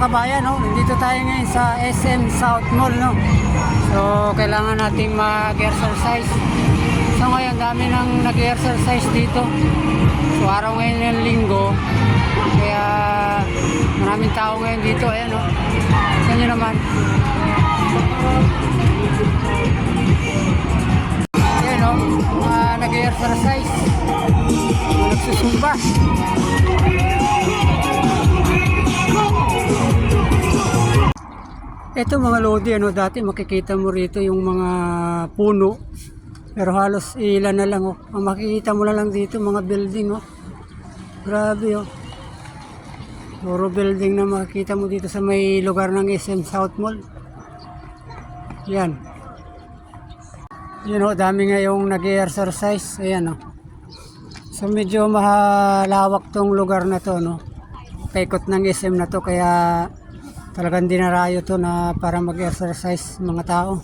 kabayan, no? Nandito tayo ngayon sa SM South Mall, no? So, kailangan nating mag-exercise. So, ngayon, dami nang nag-exercise dito. So, araw ngayon ng linggo. Kaya, maraming tao ngayon dito. Ayan, no? Sa inyo naman. Ayan, no? Nag-exercise. Nagsusumba. Ito mga lodi, ano, dati makikita mo rito yung mga puno. Pero halos ilan na lang, oh. Ang makikita mo na lang dito, mga building, oh. Grabe, oh. Puro building na makikita mo dito sa may lugar ng SM South Mall. Yan. Yun, oh, dami ngayong nag-exercise. Ayan, oh. So medyo mahalawak tong lugar na to, no. Paikot ng SM na to, kaya talagang dinarayo to na para mag-exercise mga tao.